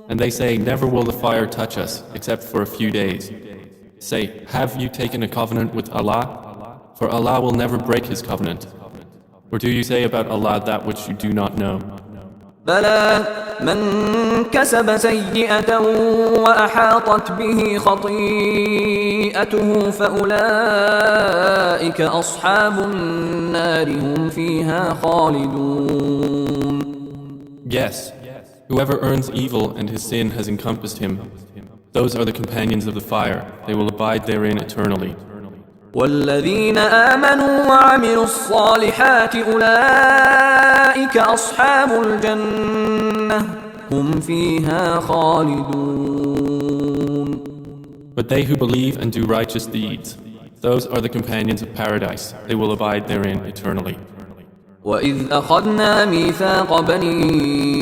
And they say, never will the fire touch us, except for a few days. Say, have you taken a covenant with Allah? For Allah will never break His covenant. Or do you say about Allah that which you do not know? بلى من كسب سيئة وأحاطت به خطيئته فأولئك أصحاب النار هم فيها خالدون. Yes, whoever earns evil and his sin has encompassed him, those are the companions of the fire, they will abide therein eternally. والذين آمنوا وعملوا الصالحات أولئك أصحاب الجنة هم فيها خالدون. But they who believe and do righteous deeds, those are the companions of paradise, they will abide therein eternally. وإذ أخذنا ميثاق بني